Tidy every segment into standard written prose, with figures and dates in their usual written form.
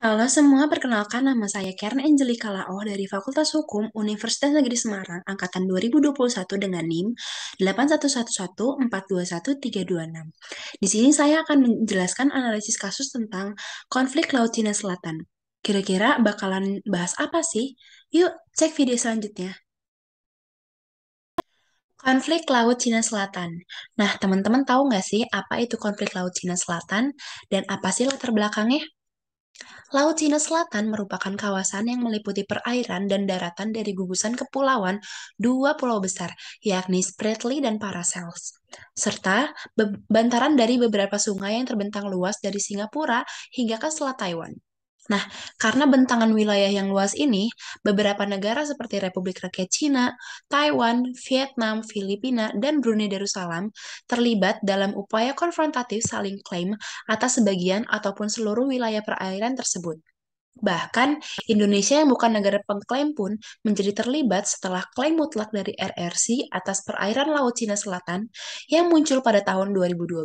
Halo semua, perkenalkan nama saya Karen Angelika Lao dari Fakultas Hukum Universitas Negeri Semarang Angkatan 2021 dengan NIM 8111421326. Di sini saya akan menjelaskan analisis kasus tentang konflik Laut Cina Selatan. Kira-kira bakalan bahas apa sih? Yuk, cek video selanjutnya. Konflik Laut Cina Selatan. Nah, teman-teman tahu nggak sih apa itu konflik Laut Cina Selatan dan apa sih latar belakangnya? Laut Cina Selatan merupakan kawasan yang meliputi perairan dan daratan dari gugusan kepulauan dua pulau besar, yakni Spratly dan Paracels, serta bantaran dari beberapa sungai yang terbentang luas dari Singapura hingga ke Selat Taiwan. Nah, karena bentangan wilayah yang luas ini, beberapa negara seperti Republik Rakyat Cina, Taiwan, Vietnam, Filipina, dan Brunei Darussalam terlibat dalam upaya konfrontatif saling klaim atas sebagian ataupun seluruh wilayah perairan tersebut. Bahkan, Indonesia yang bukan negara pengklaim pun menjadi terlibat setelah klaim mutlak dari RRC atas perairan Laut Cina Selatan yang muncul pada tahun 2012.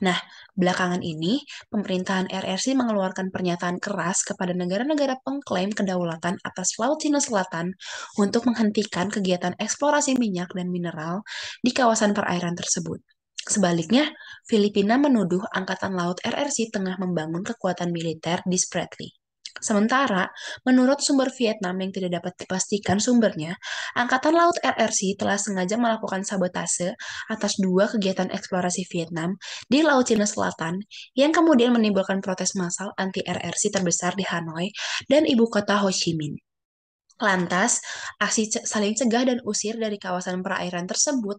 Nah, belakangan ini, pemerintahan RRC mengeluarkan pernyataan keras kepada negara-negara pengklaim kedaulatan atas Laut Cina Selatan untuk menghentikan kegiatan eksplorasi minyak dan mineral di kawasan perairan tersebut. Sebaliknya, Filipina menuduh Angkatan Laut RRC tengah membangun kekuatan militer di Spratly. Sementara, menurut sumber Vietnam yang tidak dapat dipastikan sumbernya, Angkatan Laut RRC telah sengaja melakukan sabotase atas dua kegiatan eksplorasi Vietnam di Laut Cina Selatan yang kemudian menimbulkan protes massal anti-RRC terbesar di Hanoi dan ibu kota Ho Chi Minh. Lantas, aksi saling cegah dan usir dari kawasan perairan tersebut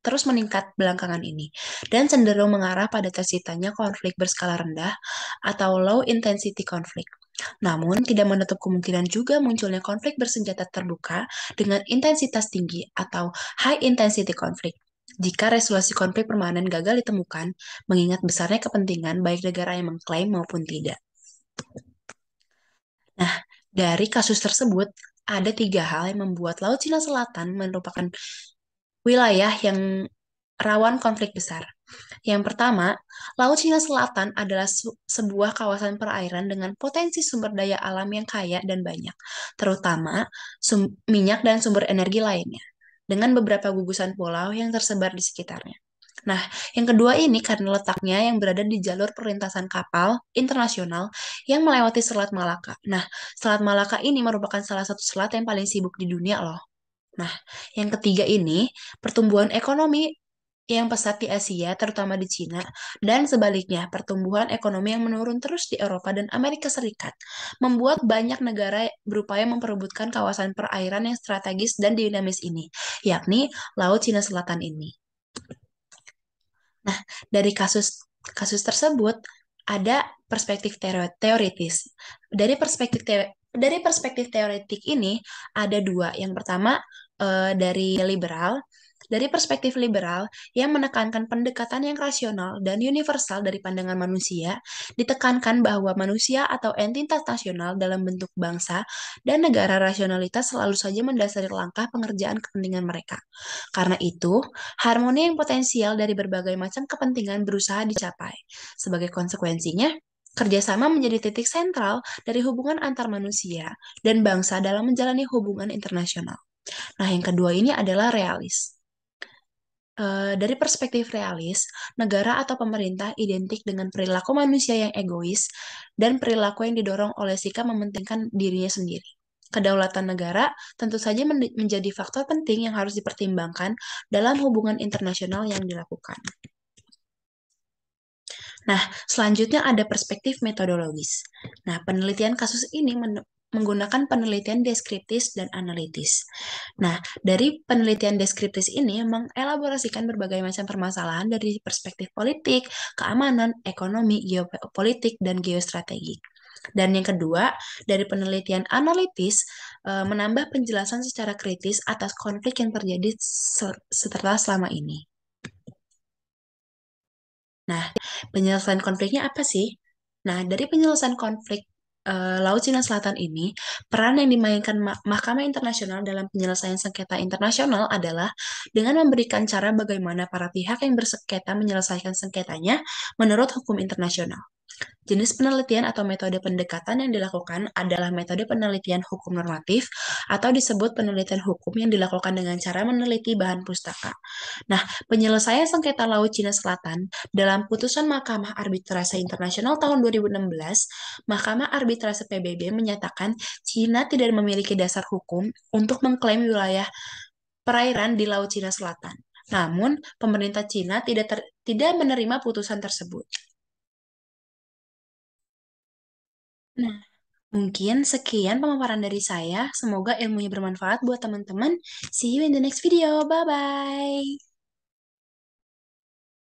terus meningkat belakangan ini dan cenderung mengarah pada terciptanya konflik berskala rendah atau low intensity conflict. Namun, tidak menutup kemungkinan juga munculnya konflik bersenjata terbuka dengan intensitas tinggi atau high intensity conflict. Jika resolusi konflik permanen gagal ditemukan, mengingat besarnya kepentingan baik negara yang mengklaim maupun tidak. Nah, dari kasus tersebut, ada tiga hal yang membuat Laut Cina Selatan merupakan wilayah yang rawan konflik besar. Yang pertama, Laut Cina Selatan adalah sebuah kawasan perairan dengan potensi sumber daya alam yang kaya dan banyak, terutama minyak dan sumber energi lainnya, dengan beberapa gugusan pulau yang tersebar di sekitarnya. Nah, yang kedua ini karena letaknya yang berada di jalur perlintasan kapal internasional yang melewati Selat Malaka. Nah, Selat Malaka ini merupakan salah satu selat yang paling sibuk di dunia loh. Nah, yang ketiga ini, pertumbuhan ekonomi yang pesat di Asia, terutama di Cina, dan sebaliknya, pertumbuhan ekonomi yang menurun terus di Eropa dan Amerika Serikat, membuat banyak negara berupaya memperebutkan kawasan perairan yang strategis dan dinamis ini, yakni Laut Cina Selatan ini. Nah, dari kasus kasus tersebut ada perspektif teoritis. Dari perspektif teoretik ini ada dua. Yang pertama dari liberal. Dari perspektif liberal yang menekankan pendekatan yang rasional dan universal dari pandangan manusia, ditekankan bahwa manusia atau entitas nasional dalam bentuk bangsa dan negara rasionalitas selalu saja mendasari langkah pengerjaan kepentingan mereka. Karena itu, harmoni yang potensial dari berbagai macam kepentingan berusaha dicapai. Sebagai konsekuensinya, kerjasama menjadi titik sentral dari hubungan antar manusia dan bangsa dalam menjalani hubungan internasional. Nah, yang kedua ini adalah realis. Dari perspektif realis, negara atau pemerintah identik dengan perilaku manusia yang egois dan perilaku yang didorong oleh sikap mementingkan dirinya sendiri. Kedaulatan negara tentu saja menjadi faktor penting yang harus dipertimbangkan dalam hubungan internasional yang dilakukan. Nah, selanjutnya ada perspektif metodologis. Nah, penelitian kasus ini menggunakan penelitian deskriptis dan analitis. Nah, dari penelitian deskriptis ini mengelaborasikan berbagai macam permasalahan dari perspektif politik, keamanan, ekonomi, geopolitik, dan geostrategi. Dan yang kedua, dari penelitian analitis menambah penjelasan secara kritis atas konflik yang terjadi setelah selama ini. Nah, penyelesaian konfliknya apa sih? Nah, dari penyelesaian konflik Laut Cina Selatan ini, peran yang dimainkan Mahkamah Internasional dalam penyelesaian sengketa internasional adalah dengan memberikan cara bagaimana para pihak yang bersengketa menyelesaikan sengketanya menurut hukum internasional. Jenis penelitian atau metode pendekatan yang dilakukan adalah metode penelitian hukum normatif atau disebut penelitian hukum yang dilakukan dengan cara meneliti bahan pustaka. Nah, penyelesaian sengketa Laut Cina Selatan dalam putusan Mahkamah Arbitrase Internasional tahun 2016, Mahkamah Arbitrase PBB menyatakan Cina tidak memiliki dasar hukum untuk mengklaim wilayah perairan di Laut Cina Selatan. Namun, pemerintah Cina tidak menerima putusan tersebut. Nah, mungkin sekian pemaparan dari saya. Semoga ilmunya bermanfaat buat teman-teman. See you in the next video. Bye-bye.